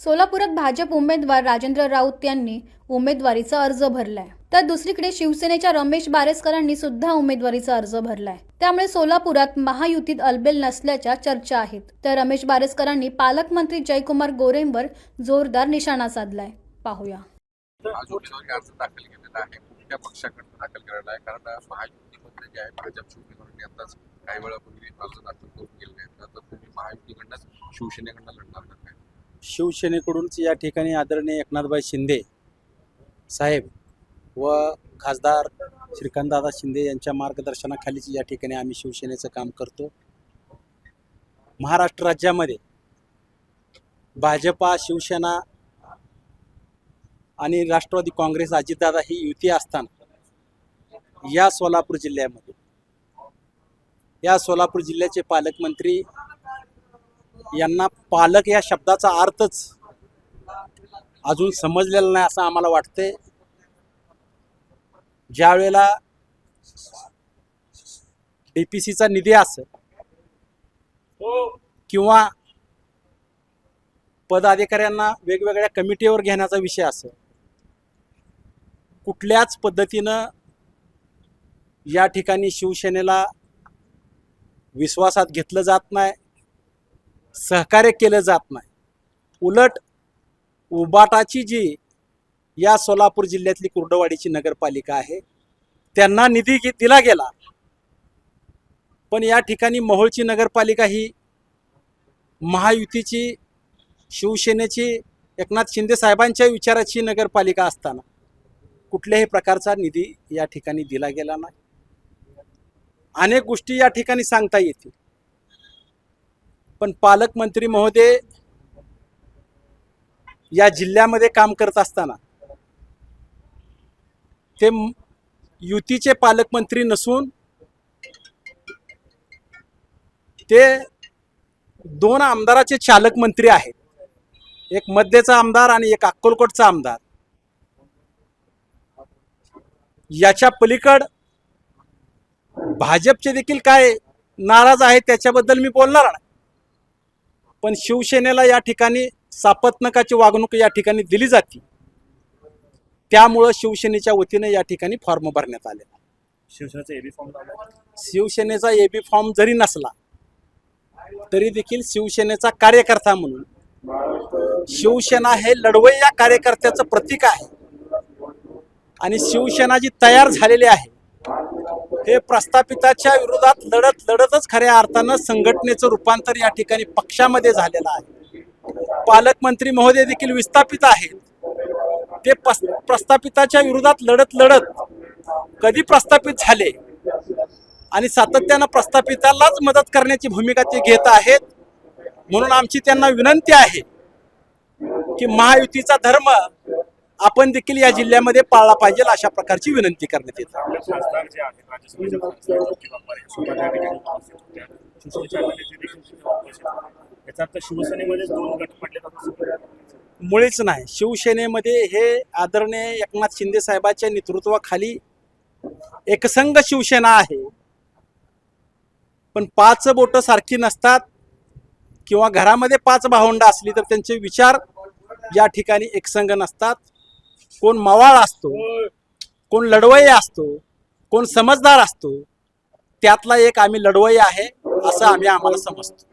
सोलापुरात भाजप उमेदवार राजेंद्र राऊत यांनी उमेदवारीचा अर्ज भरलाय, तर दुसरीकडे शिवसेनेच्या रमेश बारेस्करांनी सुद्धा उमेदवारीचा अर्ज भरलाय। त्यामुळे सोलापुरात महायुतीत अलबेल नसल्याच्या चर्चा आहेत। तर रमेश बारेस्करांनी पालकमंत्री जयकुमार गोरेंवर जोरदार निशाणा साधलाय। पाहूया। अर्ज दाखल केलेला आहे, कुठल्या पक्षाकडून दाखल केलेला आहे? कारण महायुतीमध्ये जे आहे भाजप शिवसेनेकडून आताच काही वेळापूर्वी अर्ज दाखल करून गेले आहेत, तर तुम्ही महायुतीकडून शिवसेनेकडून लढणार का? शिवसेनेकडून या ठिकाणी आदरणीय एकनाथभाई शिंदे साहेब व खासदार श्रीकांतदादा शिंदे यांच्या मार्गदर्शनाखालीच या ठिकाणी आम्ही शिवसेनेचं काम करतो। महाराष्ट्र राज्यामध्ये भाजपा, शिवसेना आणि राष्ट्रवादी काँग्रेस, अजितदादा ही युती असताना या सोलापूर जिल्ह्याचे पालकमंत्री यांना पालक या शब्दाचा अर्थच अजून समजलेला नाही असं आम्हाला वाटतंय। ज्या वेळेला डीपीसीचा निधी असेल किंवा पदाधिकाऱ्यांना वेगवेगळ्या कमिटीवर घेण्याचा विषय असेल, कुठल्याच पद्धतीनं या ठिकाणी शिवसेनेला विश्वासात घेतलं जात नाही, सहकार्य केलं जात नाही। उलट उबाटाची जी या सोलापूर जिल्ह्यातली कुर्डवाडीची नगरपालिका आहे त्यांना निधी दिला गेला, पण या ठिकाणी मोहोळची नगरपालिका ही महायुतीची, शिवसेनेची, एकनाथ शिंदे साहेबांच्या विचाराची नगरपालिका असताना कुठल्याही प्रकारचा निधी या ठिकाणी दिला गेला नाही। अनेक गोष्टी या ठिकाणी सांगता येतील, पण पालकमंत्री महोदय या जिल्ह्यामध्ये काम करत असताना ते युतीचे पालकमंत्री नसून ते दोन आमदाराचे चालक मंत्री आहेत, एक मध्यचा आमदार आणि एक अक्कलकोटचा आमदार। याच्या पलीकड भाजपचे देखील काय नाराज आहेत त्याच्याबद्दल मी बोलणार नाही, पण शिवसेनेला या ठिकाणी सापत्नकाची वागणूक या ठिकाणी दिली जाते, त्यामुळं शिवसेनेच्या वतीने या ठिकाणी फॉर्म भरण्यात आले। शिवसेनेचा एबी फॉर्म जरी नसला तरी देखील शिवसेनेचा कार्यकर्ता म्हणून शिवसेना हे लढवय्या कार्यकर्त्याचं प्रतीक आहे आणि शिवसेना जी तयार झालेली आहे हे प्रस्थापिताच्या विरोधात लढतच खऱ्या अर्थानं संघटनेचं रूपांतर या ठिकाणी पक्षामध्ये झालेलं आहे। पालकमंत्री महोदय देखील विस्थापित आहेत, ते प्रस्थापिताच्या विरोधात लढत कधी प्रस्थापित झाले आणि सातत्यानं प्रस्थापितालाच मदत करण्याची भूमिका ते घेत आहेत। म्हणून आमची त्यांना विनंती आहे की महायुतीचा धर्म आपण देखील या जिल्ह्यामध्ये पाळला पाहिजे, अशा प्रकारची विनंती करण्यात येते। मुळीच नाही, शिवसेनेमध्ये हे आदरणीय एकनाथ शिंदे साहेबांच्या नेतृत्वाखाली एकसंघ शिवसेना आहे, पण 5 बोटं सारखी नसतात किंवा घरामध्ये 5 भावंड असली तर त्यांचे विचार या ठिकाणी एकसंघ नसतात। कोण मवाळ असतो, कोण लढवय्या असतो, कोण समजदार असतो, त्यातला एक आम्ही लढवय्या आहे असं आम्हाला समजतो।